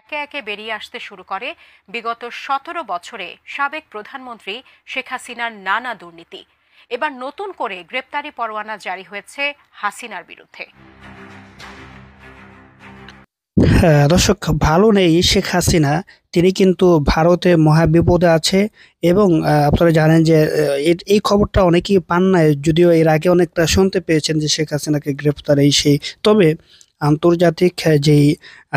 একে একে বেরিয়ে আসতে শুরু করে বিগত ১৭ বছরে সাবেক প্রধানমন্ত্রী শেখ হাসিনার নানা দুর্নীতি। এবার নতুন করে গ্রেপ্তারি পরোয়ানা জারি হয়েছে হাসিনার বিরুদ্ধে। হ্যাঁ, দর্শক, ভালো নেই শেখ হাসিনা। তিনি কিন্তু ভারতে মহাবিপদে আছে এবং আপনারা জানেন যে এই খবরটা অনেকেই পান নাই, যদিও এর আগে অনেকটা শুনতে পেয়েছেন যে শেখ হাসিনাকে গ্রেফতার এই সেই। তবে আন্তর্জাতিক যেই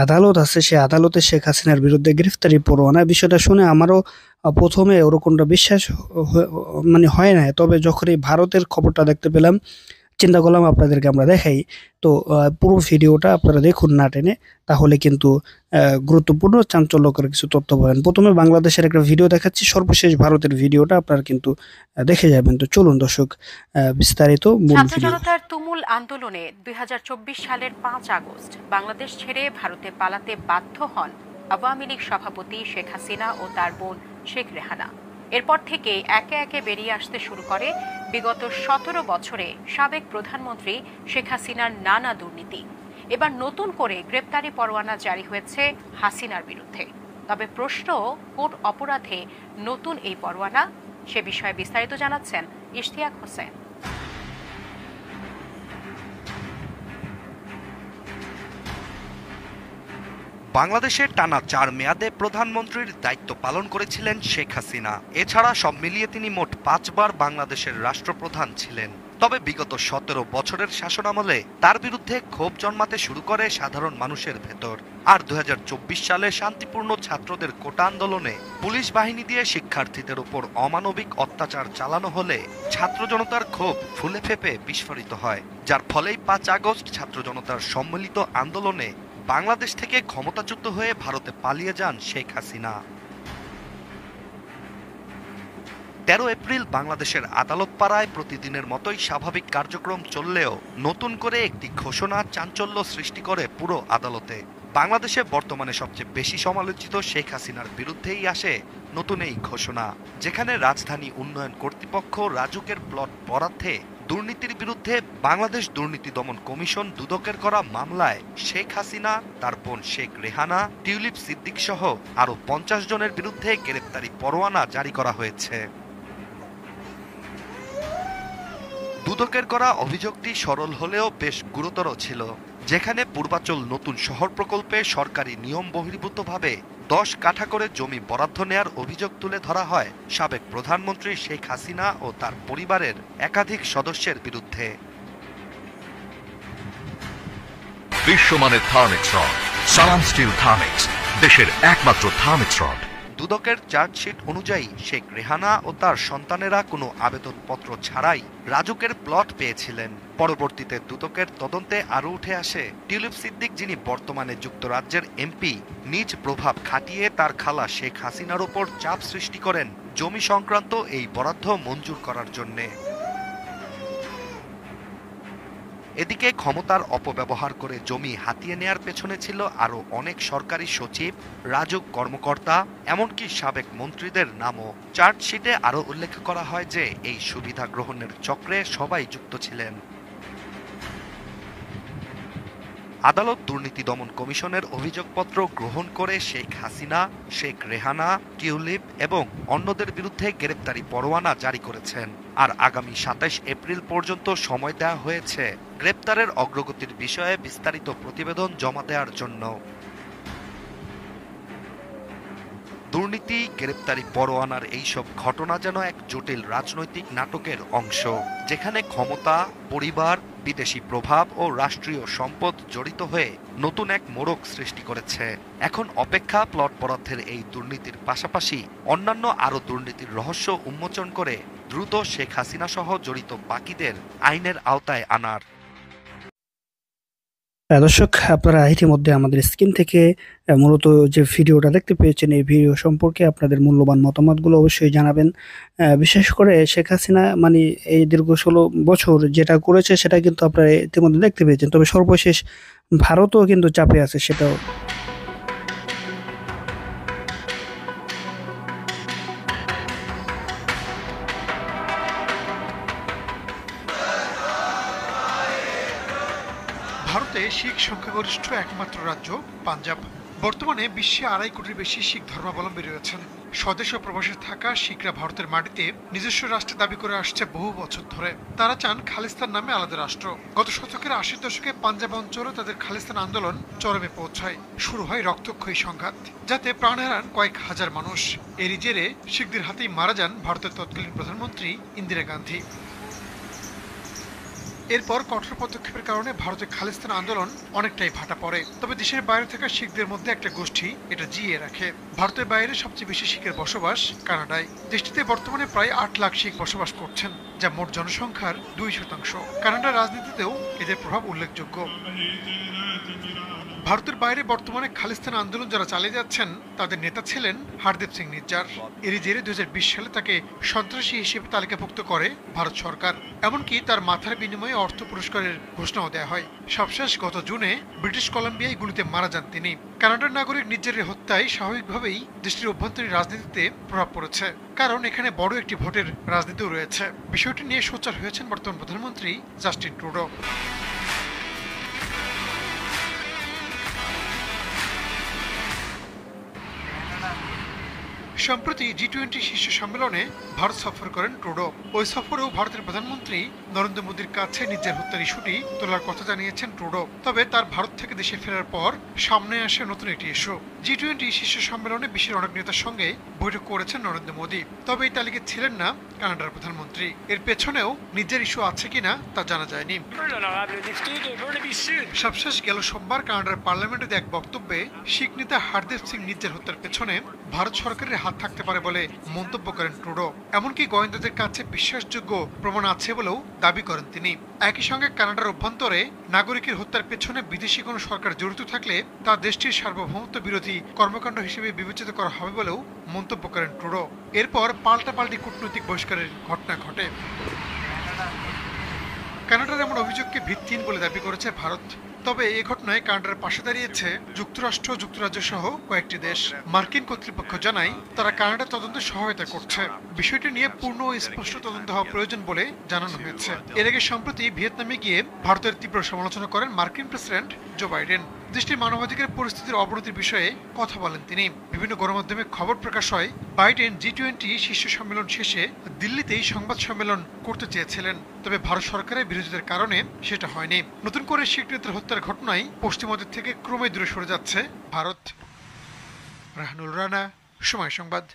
আদালত আছে সেই আদালতে শেখ হাসিনার বিরুদ্ধে গ্রেফতারি পরোয়ানা, বিষয়টা শুনে আমারও প্রথমে ওরকমটা বিশ্বাস মানে হয় না। তবে যখন এই ভারতের খবরটা দেখতে পেলাম, চিন্তা করলাম আপনাদেরকে আমরা দেখাই। তো পুরো ভিডিওটা আপনারা দেখুন না টেনে, তাহলে কিন্তু গুরুত্বপূর্ণ চাঞ্চল্যকর কিছু তথ্য পাবেন। প্রথমে বাংলাদেশের একটা ভিডিও দেখাচ্ছি, সর্বশেষ ভারতের ভিডিওটা আপনারা কিন্তু দেখে যাবেন। তো চলুন দর্শক, বিস্তারিত মূল ছাত্র ভিডিও। জনতার তুমুল আন্দোলনে ২০২৪ সালের ৫ আগস্ট বাংলাদেশ ছেড়ে ভারতে পালাতে বাধ্য হন আওয়ামী লীগ সভাপতি শেখ হাসিনা ও তার বোন শেখ রেহানা। এরপর থেকে একে একে বেরিয়ে আসতে শুরু করে বিগত ১৭ বছরে সাবেক প্রধানমন্ত্রী শেখ হাসিনার নানা দুর্নীতি। এবার নতুন করে গ্রেপ্তারি পরোয়ানা জারি হয়েছে হাসিনার বিরুদ্ধে। তবে প্রশ্ন, কোন অপরাধে নতুন এই পরোয়ানা? সে বিষয়ে বিস্তারিত জানাচ্ছেন ইশতিয়াক হোসেন। বাংলাদেশের টানা ৪ মেয়াদে প্রধানমন্ত্রীর দায়িত্ব পালন করেছিলেন শেখ হাসিনা। এছাড়া সব মিলিয়ে তিনি মোট ৫ বার বাংলাদেশের রাষ্ট্রপ্রধান ছিলেন। তবে বিগত ১৭ বছরের শাসনামলে তার বিরুদ্ধে ক্ষোভ জন্মাতে শুরু করে সাধারণ মানুষের ভেতর। আর ২০২৪ সালে শান্তিপূর্ণ ছাত্রদের কোটা আন্দোলনে পুলিশ বাহিনী দিয়ে শিক্ষার্থীদের উপর অমানবিক অত্যাচার চালানো হলে ছাত্র জনতার ক্ষোভ ফুলে ফেঁপে বিস্ফোরিত হয়, যার ফলেই ৫ আগস্ট ছাত্র জনতার সম্মিলিত আন্দোলনে বাংলাদেশ থেকে ক্ষমতাচ্যুত হয়ে ভারতে পালিয়ে যান শেখ হাসিনা। ১৩ এপ্রিল বাংলাদেশের আদালত পাড়ায় প্রতিদিনের মতোই স্বাভাবিক কার্যক্রম চললেও নতুন করে একটি ঘোষণা চাঞ্চল্য সৃষ্টি করে পুরো আদালতে। বাংলাদেশে বর্তমানে সবচেয়ে বেশি সমালোচিত শেখ হাসিনার বিরুদ্ধেই আসে নতুন এই ঘোষণা, যেখানে রাজধানী উন্নয়ন কর্তৃপক্ষ রাজুকের প্লট বরাদ্দে দুর্নীতির বিরুদ্ধে বাংলাদেশ দুর্নীতি দমন কমিশন দুদকের করা মামলায় শেখ হাসিনা, তার বোন শেখ রেহানা, টিউলিপ সিদ্দিক সহ আরও ৫০ জনের বিরুদ্ধে গ্রেপ্তারি পরোয়ানা জারি করা হয়েছে। দুদকের করা অভিযোগটি সরল হলেও বেশ গুরুতর ছিল, যেখানে পূর্বাচল নতুন শহর প্রকল্পে সরকারি নিয়ম বহির্ভূতভাবে ১০ কাঠা করে জমি বরাদ্দ নেয়ার অভিযোগ তুলে ধরা হয় সাবেক প্রধানমন্ত্রী শেখ হাসিনা ও তার পরিবারের একাধিক সদস্যের বিরুদ্ধে। বিশ্বমানের থার্মিক্স রড, সালাম স্টিল থার্মিক্স, দেশের একমাত্র থার্মিক্স রড। দুদকের চার্জশিট অনুযায়ী শেখ রেহানা ও তার সন্তানেরা কোনো আবেদনপত্র ছাড়াই রাজুকের প্লট পেয়েছিলেন। পরবর্তীতে দুদকের তদন্তে আরও উঠে আসে টিউলিপ সিদ্দিক, যিনি বর্তমানে যুক্তরাজ্যের এমপি, নিজ প্রভাব খাটিয়ে তার খালা শেখ হাসিনার ওপর চাপ সৃষ্টি করেন জমি সংক্রান্ত এই বরাদ্দ মঞ্জুর করার জন্যে। এদিকে ক্ষমতার অপব্যবহার করে জমি হাতিয়ে নেয়ার পেছনে ছিল আরও অনেক সরকারি সচিব, রাজুক কর্মকর্তা, এমনকি সাবেক মন্ত্রীদের নামও। চার্জশিটে আরও উল্লেখ করা হয় যে এই সুবিধা গ্রহণের চক্রে সবাই যুক্ত ছিলেন। আদালত দুর্নীতি দমন কমিশনের অভিযোগপত্র গ্রহণ করে শেখ হাসিনা, শেখ রেহানা, টিউলিপ এবং অন্যদের বিরুদ্ধে গ্রেপ্তারি পরোয়ানা জারি করেছেন। আর আগামী ২৭ এপ্রিল পর্যন্ত সময় দেওয়া হয়েছে গ্রেপ্তারের অগ্রগতির বিষয়ে বিস্তারিত প্রতিবেদন জমা দেওয়ার জন্য। দুর্নীতি, গ্রেপ্তারি পরোয়ানার এইসব ঘটনা যেন এক জটিল রাজনৈতিক নাটকের অংশ, যেখানে ক্ষমতা, পরিবার, বিদেশি প্রভাব ও রাষ্ট্রীয় সম্পদ জড়িত হয়ে নতুন এক মোড়ক সৃষ্টি করেছে। এখন অপেক্ষা প্লট বরাদ্দের এই দুর্নীতির পাশাপাশি অন্যান্য আরও দুর্নীতির রহস্য উন্মোচন করে দ্রুত শেখ হাসিনা সহ জড়িত বাকিদের আইনের আওতায় আনার। দর্শক, আপনারা ইতিমধ্যে আমাদের স্ক্রিন থেকে মূলত যে ভিডিওটা দেখতে পেয়েছেন, এই ভিডিও সম্পর্কে আপনাদের মূল্যবান মতামতগুলো অবশ্যই জানাবেন। বিশেষ করে শেখ হাসিনা মানে এই দীর্ঘ ১৬ বছর যেটা করেছে সেটা কিন্তু আপনারা ইতিমধ্যে দেখতে পেয়েছেন। তবে সর্বশেষ ভারতও কিন্তু চাপে আছে, সেটাও। ভারতে শিখ সংখ্যাগরিষ্ঠ একমাত্র রাজ্য পাঞ্জাব। বর্তমানে বিশ্বে 2.5 কোটির বেশি শিখ ধর্মাবলম্বী রয়েছেন। স্বদেশ ও প্রবাসে থাকা শিখরা ভারতের মাটিতে নিজস্ব রাষ্ট্র দাবি করে আসছে বহু বছর ধরে। তারা চান খালিস্তান নামে আলাদা রাষ্ট্র। গত শতকের 80 দশকে পাঞ্জাব অঞ্চলে তাদের খালিস্তান আন্দোলন চরমে পৌঁছায়। শুরু হয় রক্তক্ষয়ী সংঘাত, যাতে প্রাণ হারান কয়েক হাজার মানুষ। এরই জেরে শিখদের হাতেই মারা যান ভারতের তৎকালীন প্রধানমন্ত্রী ইন্দিরা গান্ধী। এরপর কঠোর পদক্ষেপের কারণে ভারতের খালিস্তান আন্দোলন অনেকটাই ভাটা পড়ে। তবে দেশের বাইরে থাকা শিখদের মধ্যে একটা গোষ্ঠী এটা জিইয়ে রাখে। ভারতের বাইরে সবচেয়ে বেশি শিখের বসবাস কানাডায়। দেশটিতে বর্তমানে প্রায় 8 লাখ শিখ বসবাস করছেন, যা মোট জনসংখ্যার 2%। কানাডার রাজনীতিতেও এদের প্রভাব উল্লেখযোগ্য। ভারতের বাইরে বর্তমানে খালিস্তান আন্দোলন যারা চালিয়ে যাচ্ছেন তাদের নেতা ছিলেন হরদীপ সিং নিজ্জার। এরই জেরে 2020 সালে তাকে সন্ত্রাসী হিসেবে তালিকাভুক্ত করে ভারত সরকার। এমনকি তার মাথার বিনিময়ে অর্থ পুরস্কারের ঘোষণাও দেওয়া হয়। সবশেষ গত জুনে ব্রিটিশ কলাম্বিয়ায় গুলিতে মারা যান তিনি। কানাডার নাগরিক নিজ্জারের হত্যায় স্বাভাবিকভাবেই দেশটির অভ্যন্তরীণ রাজনীতিতে প্রভাব পড়েছে, কারণ এখানে বড় একটি ভোটের রাজনীতিও রয়েছে। বিষয়টি নিয়ে সোচ্চার হয়েছেন বর্তমান প্রধানমন্ত্রী জাস্টিন ট্রুডো। সম্প্রতি G20 শীর্ষ সম্মেলনে ভারত সফর করেন ট্রুডো। ওই সফরেও ভারতের প্রধানমন্ত্রী নরেন্দ্র মোদীর কাছে নিজ্জার হত্যার ইস্যুটি তোলার কথা জানিয়েছেন ট্রুডো। তবে তার ভারত থেকে দেশে ফেরার পর সামনে আসে নতুন একটি ইস্যু। G20 শীর্ষ সম্মেলনে বিশ্বের অনেক নেতার সঙ্গে বৈঠক করেছেন নরেন্দ্র মোদী, তবে এই তালিকায় ছিলেন না কানাডার প্রধানমন্ত্রী। এর পেছনেও নিজ্জার ইস্যু আছে কিনা তা জানা যায়নি। সবশেষ গেল সোমবার কানাডার পার্লামেন্টে এক বক্তব্যে শিখ নেতা হরদীপ সিং নিজ্জার হত্যার পেছনে ভারত সরকারের হাত থাকতে পারে বলে মন্তব্য করেন ট্রুডো। এমনকি গোয়েন্দাদের কাছে বিশ্বাসযোগ্য প্রমাণ আছে বলেও দাবি করেন তিনি। একই সঙ্গে কানাডার অভ্যন্তরে নাগরিকের হত্যার পেছনে বিদেশি কোনো সরকার জড়িত থাকলে তা দেশটির সার্বভৌমত্ব বিরোধী কর্মকাণ্ড হিসেবে বিবেচিত করা হবে বলেও মন্তব্য করেন ট্রুডো। এরপর পাল্টাপাল্টি কূটনৈতিক বহিষ্কারের ঘটনা ঘটে। কানাডার এমন অভিযোগকে ভিত্তিহীন বলে দাবি করেছে ভারত। তবে এই ঘটনায় কানাডার পাশে দাঁড়িয়েছে যুক্তরাষ্ট্র, যুক্তরাজ্য সহ কয়েকটি দেশ। মার্কিন কর্তৃপক্ষ জানায় তারা কানাডার তদন্তে সহায়তা করছে। বিষয়টি নিয়ে পূর্ণ ও স্পষ্ট তদন্ত হওয়া প্রয়োজন বলে জানানো হয়েছে। এর আগে সম্প্রতি ভিয়েতনামে গিয়ে ভারতের তীব্র সমালোচনা করেন মার্কিন প্রেসিডেন্ট জো বাইডেন। দেশটির মানবাধিকার পরিস্থিতির অবনতির বিষয়ে কথা বলেন তিনি। বিভিন্ন গণমাধ্যমে খবর প্রকাশ হয় বাইডেন G20 শীর্ষ সম্মেলন শেষে দিল্লিতেই সংবাদ সম্মেলন করতে চেয়েছিলেন, তবে ভারত সরকারের বিরোধিতার কারণে সেটা হয়নি। নতুন করে শিখ নেতার হত্যার ঘটনায় পশ্চিমাদের থেকে ক্রমে দূরে সরে যাচ্ছে ভারত। রাহানুল রানা, সময় সংবাদ।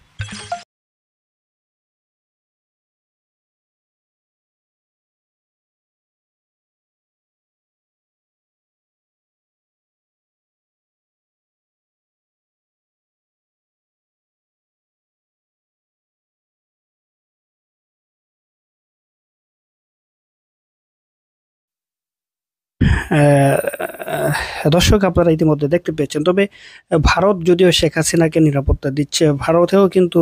দর্শক, আপনারা ইতিমধ্যে দেখতে পেয়েছেন। তবে ভারত যদিও শেখ হাসিনাকে নিরাপত্তা দিচ্ছে, ভারতেও কিন্তু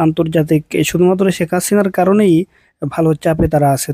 আন্তর্জাতিক শুধুমাত্র শেখ হাসিনার কারণেই ভালো চাপে তারা আছে।